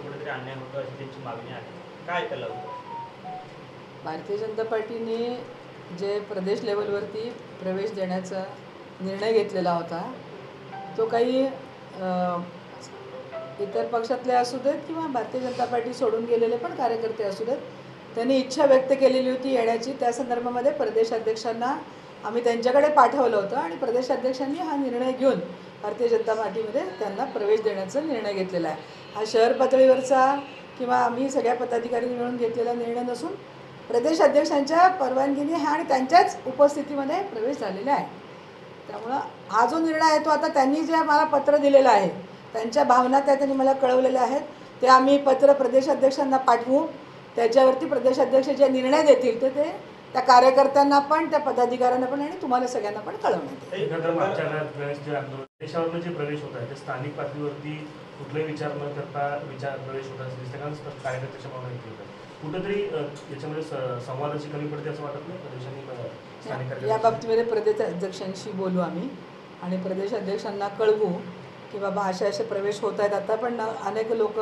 कुठेतरी अन्याय होतो अशी त्यांची मागणी आहे, काय त्याला उत्तर? भारतीय जनता पार्टीने जे प्रदेश लेवलवरती प्रवेश देण्याचा निर्णय घेतलेला होता तो काही इतर पक्षातले असू देत किंवा भारतीय जनता पार्टी सोडून गेलेले पण कार्यकर्ते असू देत, त्यांनी इच्छा व्यक्त केलेली होती येण्याची. त्या संदर्भामध्ये प्रदेशाध्यक्षांना आम्ही त्यांच्याकडे पाठवलं होतं आणि प्रदेशाध्यक्षांनी हा निर्णय घेऊन भारतीय जनता पार्टीमध्ये त्यांना प्रवेश देण्याचा निर्णय घेतलेला आहे. हा शहर पातळीवरचा किंवा आम्ही सगळ्या पदाधिकारी मिळून घेतलेला निर्णय नसून प्रदेशाध्यक्षांच्या परवानगीने हा आणि त्यांच्याच उपस्थितीमध्ये प्रवेश झालेला आहे. त्यामुळं हा जो निर्णय आहे तो आता त्यांनी जे मला पत्र दिलेलं आहे, त्यांच्या भावना त्या त्यांनी मला कळवलेल्या आहेत, ते आम्ही पत्र प्रदेशाध्यक्षांना पाठवू. त्याच्यावरती प्रदेशाध्यक्ष जे निर्णय देतील ते त्या कार्यकर्त्यांना पण, त्या पदाधिकाऱ्यांना पण आणि तुम्हाला सगळ्यांना पण कळवण्यात येईल. देशावरनं जे प्रवेश होत आहे ते स्थानिक पातळीवरती कुठलाही विचार न करता प्रवेश होत असते कार्यकर्त्याच्या भावना घेतली कुठेतरी याच्यामध्ये संवादाची कमी पडते असं वाटत नाही प्रदेशांनी? या बाबतीमध्ये प्रदेशाध्यक्षांशी बोलू आम्ही आणि प्रदेशाध्यक्षांना कळवू की बाबा असे प्रवेश होत आहेत. आता पण अनेक लोक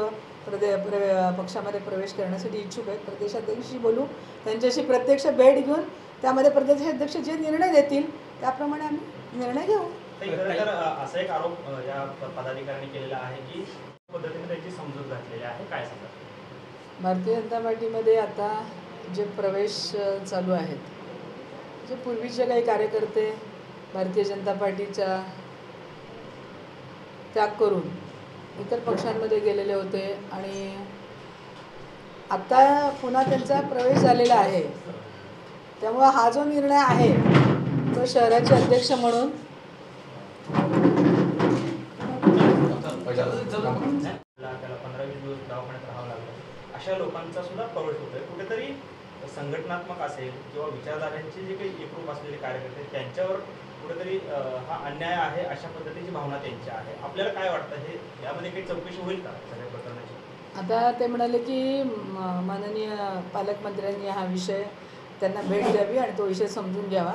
पक्षामध्ये प्रवेश करण्यासाठी इच्छुक आहेत. प्रदेशाध्यक्षांशी बोलू, त्यांच्याशी प्रत्यक्ष भेट घेऊन त्यामध्ये प्रदेशाध्यक्ष जे निर्णय देतील त्याप्रमाणे आम्ही निर्णय घेऊ. तर असा एक आरोप या पदाधिकाऱ्यांनी केलेला आहे की पद्धतीने त्याची समजूत घातलेली आहे, काय सांगा? भारतीय जनता पार्टीमध्ये आता जे प्रवेश चालू आहेत, जे पूर्वीचे काही कार्यकर्ते भारतीय जनता पार्टीचा त्याग करून इतर पक्षांमध्ये गेलेले होते आणि आता पुन्हा त्यांचा प्रवेश झालेला आहे. त्यामुळं हा जो निर्णय आहे तो शहराचे अध्यक्ष म्हणून त्याला 15-20 दिवस दवाखान्यात राहावं लागलं, अशा लोकांचा सुद्धा प्रवेश होतोय. कुठेतरी संघटनात्मक असेल किंवा विचारधारांचे जे काही एकरूप असलेले कार्यकर्ते त्यांच्यावर कुठेतरी हा अन्याय आहे अशा पद्धतीची भावना त्यांची आहे. आपल्याला काय वाटतं, हे यामध्ये काही चौकशी होईल का सगळ्या प्रकरणाची? आता ते म्हणाले की माननीय पालकमंत्र्यांनी हा विषय त्यांना भेट द्यावी आणि तो विषय समजून घ्यावा.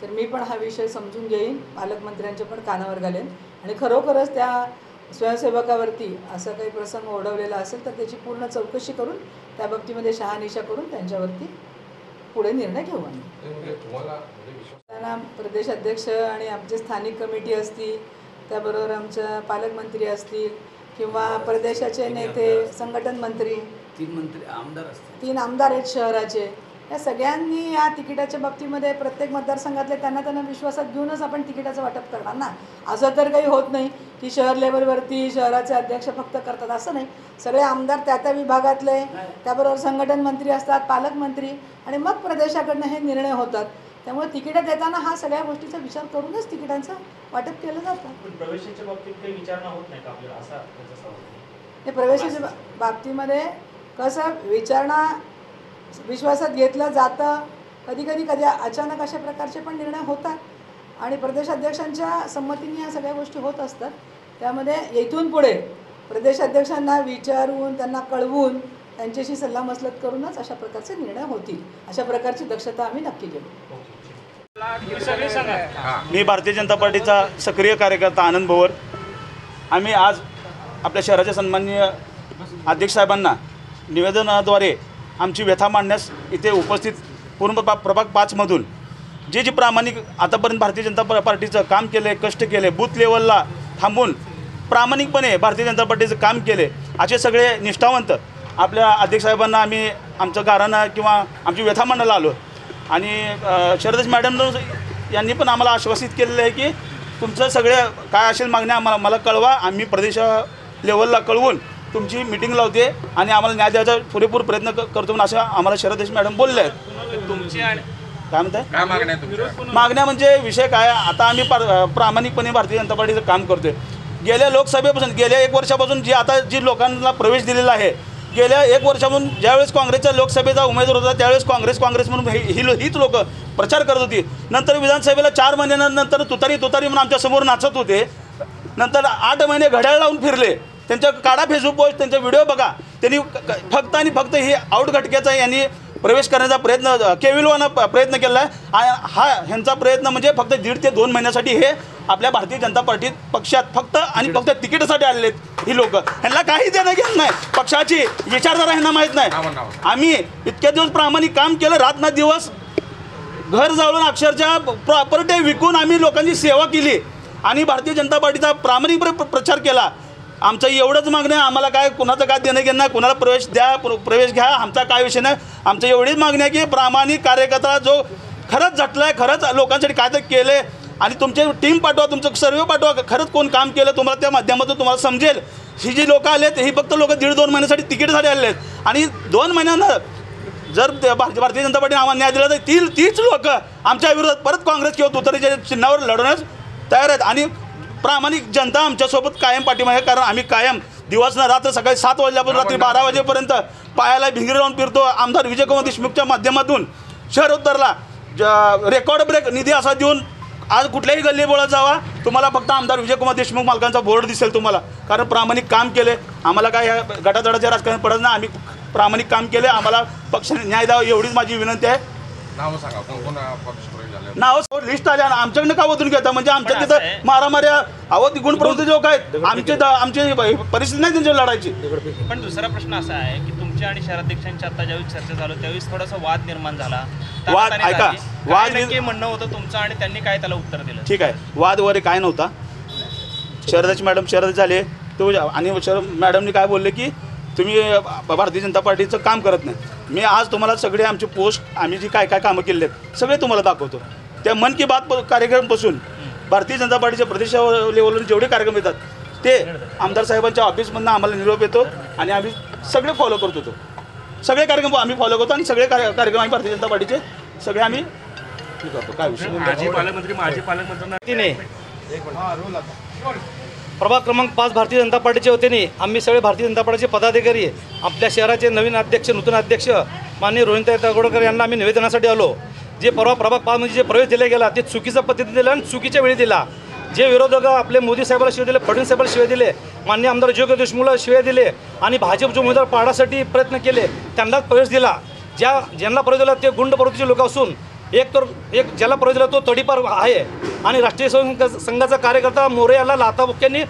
तर मी पण हा विषय समजून घेईन, पालकमंत्र्यांच्या पण कानावर घालेन आणि खरोखरच त्या स्वयंसेवकावरती असा काही प्रसंग ओढवलेला असेल तर त्याची पूर्ण चौकशी करून त्या बाबतीमध्ये शहानिशा करून त्यांच्यावरती पुढे निर्णय घेऊ आम्ही. त्यांना प्रदेशाध्यक्ष आणि आमचे स्थानिक कमिटी असतील, त्याबरोबर आमच्या पालकमंत्री असतील किंवा प्रदेशाचे नेते, संघटन मंत्री, 3 आमदार आहेत शहराचे, या सगळ्यांनी या तिकिटाच्या बाबतीमध्ये प्रत्येक मतदारसंघातले त्यांना विश्वासात घेऊनच आपण तिकिटाचं वाटप करणार ना. असं तर काही होत नाही की शहर लेवलवरती शहराचे अध्यक्ष फक्त करतात, असं नाही. सगळे आमदार त्या विभागातले, त्याबरोबर संघटन मंत्री असतात, पालकमंत्री, आणि मग प्रदेशाकडनं हे निर्णय होतात. त्यामुळे तिकीटं देताना हा सगळ्या गोष्टीचा विचार करूनच तिकिटांचं वाटप केलं जातं. प्रवेशाच्या बाबतीत काही विचारणा होत नाही का आपल्याला, असा त्याचा सवाल? हे प्रवेशाच्या बाबतीमध्ये कसं विचारणा विश्वासात घेतलं जातं. कधी अचानक अशा प्रकारचे पण निर्णय होतात आणि प्रदेशाध्यक्षांच्या संमतीने ह्या सगळ्या गोष्टी होत असतात. त्यामध्ये इथून पुढे प्रदेशाध्यक्षांना विचारून, त्यांना कळवून, त्यांच्याशी सल्लामसलत करूनच अशा प्रकारचे निर्णय होतील. अशा प्रकारची दक्षता आम्ही नक्की घेऊ. मी भारतीय जनता पार्टीचा सक्रिय कार्यकर्ता आनंद भोवर. आम्ही आज आपल्या शहराच्या सन्माननीय अध्यक्ष साहेबांना निवेदनाद्वारे आमची व्यथा मांडण्यास इथे उपस्थित पूर्ण प्रभाग 5मधून जे प्रामाणिक आतापर्यंत भारतीय जनता पार्टीचं काम केलं, कष्ट केले, बूथ लेवलला थांबून प्रामाणिकपणे भारतीय जनता पार्टीचं काम केले असे सगळे निष्ठावंत आपल्या अध्यक्ष साहेबांना आम्ही आमचं गाऱ्हाणं किंवा आमची व्यथा मांडायला आलो. आणि शरदेश मॅडम यांनी पण आम्हाला आश्वासित केलेलं आहे की तुमचं सगळे काय असेल मागण्या मला कळवा, आम्ही प्रदेश लेवलला कळवून तुमची मीटिंग लावते आणि आम्हाला न्याय द्यायचा पुरेपूर प्रयत्न करतो म्हणून असं आम्हाला शरदेश मॅडम बोलले आहेत. काय म्हणताय? मागण्या म्हणजे विषय काय, आता आम्ही प्रामाणिकपणे भारतीय जनता पार्टीचं काम करतोय. गेल्या लोकसभेपासून, गेल्या 1 वर्षापासून जी लोकांना प्रवेश दिलेला आहे, गेल्या 1 वर्षापासून ज्यावेळेस काँग्रेसच्या लोकसभेचा उमेदवार होता त्यावेळेस काँग्रेस म्हणून हीच लोक प्रचार करत होती. नंतर विधानसभेला 4 महिन्यानंतर तुतारी म्हणून आमच्यासमोर नाचत होते. नंतर 8 महिने घड्याळ लावून फिरले त्यांच्या काढा फेसबुक पोस्ट, त्यांचे व्हिडिओ बघा. त्यांनी फक्त आणि फक्त हे आउट घटकेचा यांनी प्रवेश करण्याचा प्रयत्न केविलवाना प्रयत्न केला आहे. हा ह्यांचा प्रयत्न म्हणजे फक्त 1.5 ते 2 महिन्यासाठी हे आपल्या भारतीय जनता पार्टी पक्षात फक्त आणि फक्त तिकीटासाठी आलेले आहेत ही लोक. ह्यांना काही देणं घेत नाही, पक्षाची विचारधारा ह्यांना माहीत नाही. आम्ही इतक्या दिवस प्रामाणिक काम केलं, रात ना दिवस घर जाळून अक्षरशः प्रॉपर्टी विकून आम्ही लोकांची सेवा केली आणि भारतीय जनता पार्टीचा प्रामाणिकपणे प्रचार केला. आमचं एवढंच मागणं आहे, आम्हाला काय कुणाचं काय देणं घेणं नाही, कुणाला प्रवेश द्या प्रवेश घ्या, आमचा काय विषय नाही. आमचं एवढीच मागणी आहे की प्रामाणिक कार्यकर्ता जो खरंच झटला आहे, खरंच लोकांसाठी काय तर केलं आहे आणि तुमचे टीम पाठवा, तुमचं सर्वे पाठवा, खरंच कोण काम केलं तुम्हाला त्या माध्यमातून तुम्हाला समजेल. ही जी लोकं आले आहेत ही फक्त लोक 1.5-2 महिन्यासाठी तिकीटसाठी आलेले आहेत आणि 2 महिन्यानं जर भारतीय जनता पार्टीने आम्हाला न्याय दिला तर तीच लोक आमच्या विरोधात परत काँग्रेस किंवा तुतारीच्या चिन्हावर लढवण्यास तयार आहेत आणि प्रामाणिक जनता आमच्यासोबत कायम पाठिंबा आहे. कारण आम्ही कायम दिवस न रात्र सकाळी 7 वाजल्यापासून रात्री 12 वाजेपर्यंत पायाला भिंगरी लावून फिरतो. आमदार विजयकुमार देशमुखच्या माध्यमातून शहर उत्तरला रेकॉर्ड ब्रेक निधी असा देऊन आज कुठल्याही गल्ली बोळात जावा, तुम्हाला फक्त आमदार विजयकुमार देशमुख मालकांचा बोर्ड दिसेल तुम्हाला. कारण प्रामाणिक काम केले, आम्हाला काय ह्या गटातटाच्या राजकारणात पडत नाही, आम्ही प्रामाणिक काम केले, आम्हाला पक्षाने न्याय द्यावा एवढीच माझी विनंती आहे. नाव लिस्ट आल्या ना आमच्याकडनं का ओतून घेता, म्हणजे आमच्या तिथं मारामाऱ्या अहो ती गुणप्रवृत्ती लोक आहेत, आमची परिस्थिती नाही त्यांच्यावर लढायची. पण दुसरा प्रश्न असा आहे की तुमच्या आणि शहराध्यक्षांची आता ज्यावेळी चर्चा झाली त्यावेळेस थोडासा वाद निर्माण झाला. वाद ऐका, वाद म्हणणं होतं तुमचं आणि त्यांनी काय त्याला उत्तर दिलं? ठीक आहे, वाद वगैरे काय नव्हता. शरदाची मॅडम शरद झाले तो आणि मॅडमनी काय बोलले की तुम्ही भारतीय जनता पार्टीचं काम करत नाही. मी आज तुम्हाला सगळे आमचे पोस्ट आम्ही जी काय काय कामं केले आहेत सगळे तुम्हाला दाखवतो. त्या मन की बात कार्यक्रमपासून भारतीय जनता पार्टीच्या प्रदेश लेवलवरून जेवढे कार्यक्रम येतात ते आमदार साहेबांच्या ऑफिसमधून आम्हाला निरोप येतो आणि आम्ही सगळे फॉलो करत होतो. सगळे कार्यक्रम आम्ही फॉलो करतो आणि सगळे कार्यक्रम आम्ही भारतीय जनता पार्टीचे सगळे आम्ही करतो. काय विषय माजी पालकमंत्री प्रभाग क्रमांक 5 भारतीय जनता पार्टीच्या वतीने आम्ही सगळे भारतीय जनता पार्टीचे पदाधिकारी आपल्या शहराचे नवीन अध्यक्ष नूतन अध्यक्ष माननीय रोहिणताई दगडकर यांना आम्ही निवेदनासाठी आलो. जे प्रभाग 5 मध्ये जे प्रवेश दिला गेला ते चुकीच्या पद्धतीने दिला आणि चुकीच्या वेळी दिला. जे विरोधक आपले मोदी साहेबाला शिवाय दिले, फडणवीस साहेबाला शिवाय दिले, माननीय आमदार विजयकुमार देशमुखला शिवाय दिले आणि भाजपचे उमेदवार पाडण्यासाठी प्रयत्न केले त्यांनाच प्रवेश दिला. ज्यांना प्रवेश दिला ते गुंड प्रवृत्तीचे लोक असून एक ज्याला प्रवेश दिला तो तडीपार आहे आणि राष्ट्रीय संघाचा कार्यकर्ता मोरे याला लाथाबुक्क्यांनी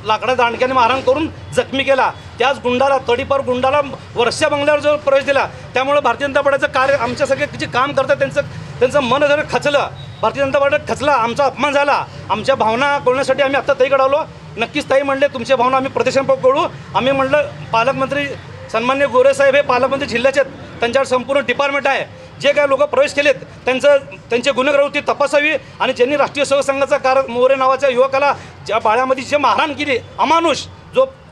लाकडा दांडक्याने मारहाण करून जखमी केला. त्याच गुंडाला तडीपार गुंडाला वर्षा बंगल्यावर जो प्रवेश दिला त्यामुळे भारतीय जनता पार्टीचं कार्य आमच्या सगळे जे काम करतात त्यांचं मन जर खचलं, भारतीय जनता पार्टीत खचला, आमचा अपमान झाला. आमच्या भावना कळण्यासाठी आम्ही आत्ता ताईकडे आलो. नक्कीच ताई म्हणले तुमच्या भावना आम्ही प्रदेशांपर्यंत कळू. आम्ही म्हटलं पालकमंत्री सन्मान्य गोरे साहेब हे पालकमंत्री जिल्ह्याचे आहेत, त्यांच्यावर संपूर्ण डिपार्टमेंट आहे. जे काही लोक प्रवेश केलेत त्यांचे गुन्हेगारी तपासावी आणि ज्यांनी राष्ट्रीय सेवक संघाचा मोरे नावाच्या युवकाला ज्या बाळ्यामध्ये जे मारहाण केली अमानुष,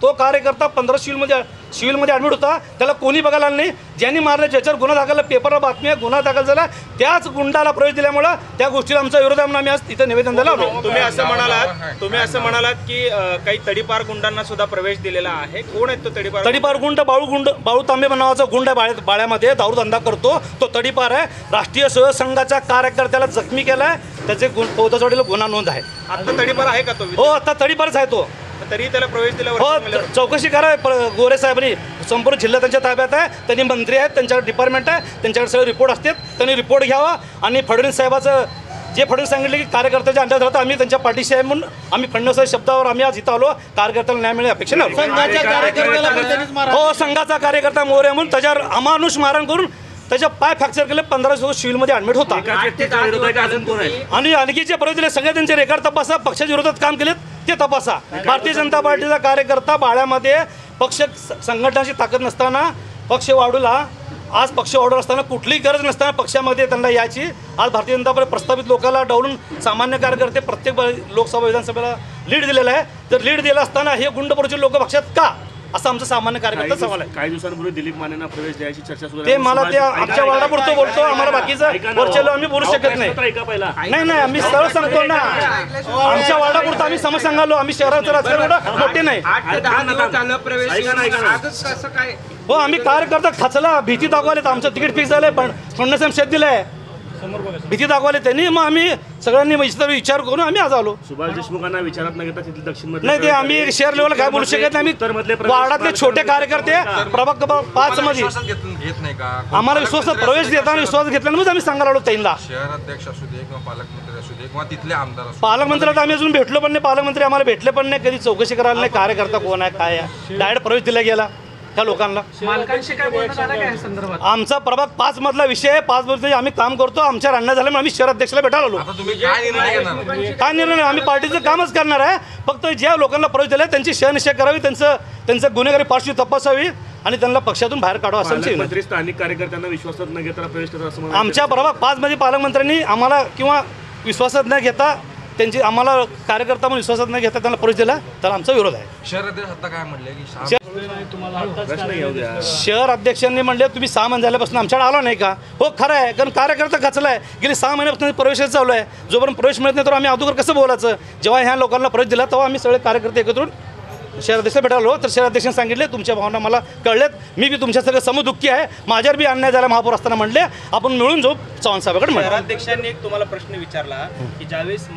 तो कार्यकर्ता 15 सिव्हिलमध्ये ॲडमिट होता, त्याला कोणी बघायला आलं नाही. ज्यांनी मारलं ज्याच्यावर गुन्हा दाखल पेपरला बातमी गुन्हा दाखल झाला त्याच गुंडाला प्रवेश दिल्यामुळं त्या गोष्टीला आमचा विरोध आहे म्हणून आम्ही आज तिथं निवेदन द्यायला आलो. तुम्ही असं म्हणालात की काही तडीपार गुंडांना सुद्धा प्रवेश दिलेला आहे. कोण आहेत तो तडीपार गुंड? बाळू तांबे नावाचा गुंड आहे, बाळ्यामध्ये दारू धंदा करतो, तो तडीपार आहे. राष्ट्रीय सेवक संघाच्या कार्यकर्त्याला जखमी केलाय, त्याचे फौजदारीला गुन्हा नोंद आहे. आता तडीपार आहे का तो? हो, आता तडीपारच आहे तो. तरी त्याला प्रवेश दिला? हो, चौकशी करा. गोरे साहेबांनी संपूर्ण जिल्हा त्यांच्या ताब्यात आहे, त्यांनी मंत्री आहेत, त्यांच्याकडे डिपार्टमेंट आहे, त्यांच्याकडे सगळे रिपोर्ट असतात, त्यांनी रिपोर्ट घ्यावा. आणि फडणवीस साहेबाचं जे फडणवीस सांगितले की कार्यकर्त्याच्या अंड्यात राहतं आम्ही त्यांच्या पाठीशी आहे म्हणून आम्ही फडणवीस शब्दावर आम्ही आज इथं आलो. कार्यकर्त्याला न्याय मिळणे अपेक्षा नाही. हो, संघाचा कार्यकर्ता मोरे म्हणून त्याच्यावर अमानुष मारहाण करून त्याच्या पाय फ्रॅक्चर केले, 15 दिवस सिव्हिलमध्ये ॲडमिट होता. आणि आणखी जे प्रवेश दिले सगळे त्यांचे रेकॉर्ड तपासा, पक्षाच्या विरोधात काम केलेत ते तपासा. भारतीय जनता पार्टीचा कार्यकर्ता बाळ्यामध्ये पक्ष संघटनाची ताकद नसताना पक्ष वाढूला, आज पक्ष वाढवला असताना कुठलीही गरज नसताना पक्षामध्ये त्यांना यायची. आज भारतीय जनता पार्टी प्रस्तावित लोकांना डावलून सामान्य कार्यकर्ते प्रत्येक लोकसभा विधानसभेला लीड दिलेला आहे. तर लीड दिला असताना हे गुंडप्रवृत्तीचे लोक पक्षात का, असं आमचं सामान्य कार्यकर्ता सवाल आहे. काही दिवसांपूर्वी दिलीप मानेंना प्रवेश द्यायची चर्चा सुरू ते मला त्या आमच्या वार्डापुरतं बोलतो, आम्हाला बाकीचं वरचेलो आम्ही बोलू शकत नाही. नाही आम्ही सरळ सांगतो ना, आमच्या वार्डापुरतं आम्ही समस्या सांगालो. आम्ही शहराचं राजकारण मोठे नाही. हो, आम्ही कार्यकर्ता खचला, भीती दाखवले, आमचं तिकीट फिक्स झालंय, पण फडणवीस शेत दिलंय. भीती दाखवली त्यांनी, मग आम्ही सगळ्यांनी विचार करून आम्ही आज आलो. सुभाष देशमुखांना विचारात न घेता तिथे दक्षिण नाही, ते आम्ही शहर लेवलला काय बोलू शकत नाही. आम्ही वार्डातले छोटे कार्यकर्ते प्रभाग 5 मध्ये घेत नाही का आम्हाला प्रवेश देताना विश्वास घेतल्यानंच आम्ही सांगायला आलो त्यांना. शहराध्यक्ष असू दे किंवा पालकमंत्री असू दे किंवा तिथले आमदार असू पालकमंत्र्याला आम्ही अजून भेटलो पण नाही, पालकमंत्री आम्हाला भेटले पण नाही, कधी चौकशी करायला नाही कार्यकर्ता कोण आहे काय आहे, डायरेक्ट प्रवेश दिला गेला त्या लोकांना. मालकांशी काय बोलण्यात आलं काय संदर्भात? आमचा प्रभाग 5 मधला विषय आहे, 5 मध्ये आम्ही काम करतो, आमच्या अन्याय झाल्यामुळे आम्ही शहराध्यक्षाला भेटायला आलो. आता तुम्ही काय निर्णय घेणार? काय निर्णय नाही, आम्ही पार्टीचं कामच करणार आहे. फक्त ज्या लोकांना प्रवेश दिला त्यांची शहनिशा करावी, त्यांचं गुन्हेगारी पार्श्वी तपासावी आणि त्यांना पक्षातून बाहेर काढावं असं आमची. मंत्री स्थानिक कार्यकर्त्यांना विश्वासात न घेता प्रवेश करतात असं आमच्या प्रभाग 5 मध्ये पालकमंत्र्यांनी आम्हाला किंवा विश्वासात न घेता त्यांची आम्हाला कार्यकर्ता म्हणून विश्वासात न घेता त्यांना प्रवेश दिला तर आमचा विरोध आहे. शहराध्यक्ष आता काय म्हणले की प्रश्न घेऊ द्या. शहर अध्यक्षांनी म्हणले तुम्ही 6 महिने झाल्यापासून आमच्याकडे आला नाही का? हो खरं आहे, कारण कार्यकर्ता खचला आहे. गेली 6 महिन्यापासून प्रवेशच चालू आहे. जोपर्यंत प्रवेश मिळत नाही तर आम्ही अगोदर कसं बोलायचं? जेव्हा ह्या लोकांना प्रवेश दिला तेव्हा आम्ही सगळे कार्यकर्ते एकत्र शहराध्यक्ष भेटायलो तर शहराध्यक्षांनी सांगितले तुमच्या भावना मला कळल्यात, मी बी तुमच्या सगळं समदुःखी आहे, माझ्यावर बी अन्याय झाला महापौर असताना म्हणले आपण मिळून जाऊ चव्हाण साहेबांकडे म्हणले. शहराध्यक्षांनी एक तुम्हाला प्रश्न विचारला की ज्यावेळेस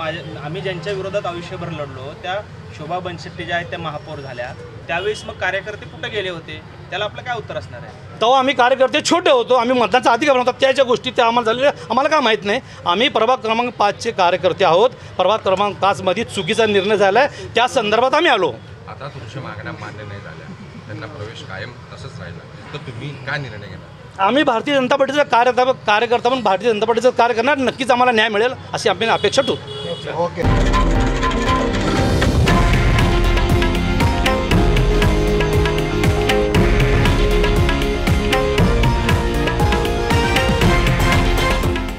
आम्ही ज्यांच्या विरोधात आयुष्यभर लढलो त्या शोभा बनशेट्टी ज्या आहेत त्या महापौर झाल्या, त्यावेळेस मग कार्यकर्ते कुठे गेले होते? त्याला आपलं काय उत्तर असणार आहे? तेव्हा आम्ही कार्यकर्ते छोटे होतो, आम्ही मतदानाचा अधिकार नव्हता, त्या ज्या गोष्टी त्या आम्हाला झालेल्या आम्हाला काय माहीत नाही. आम्ही प्रभाग क्रमांक 5चे कार्यकर्ते आहोत. प्रभाग क्रमांक 5 मध्ये चुकीचा निर्णय झाला आहे, त्या संदर्भात आम्ही आलो. आता तुमच्या मागण्या मान्य नाही झाल्या, त्यांना प्रवेश कायम तसंच राहिला तर तुम्ही काय निर्णय घेणार? आम्ही भारतीय जनता पार्टीचा कार्यकर्ता म्हणून भारतीय जनता पार्टीचं कार्य करणार, नक्कीच आम्हाला न्याय मिळेल अशी आम्ही अपेक्षा ठेवतो.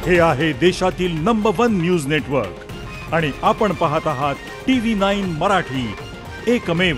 हे आहे देशातील नंबर 1 न्यूज नेटवर्क आणि आपण पाहत आहात TV9 मराठी, एकमेव.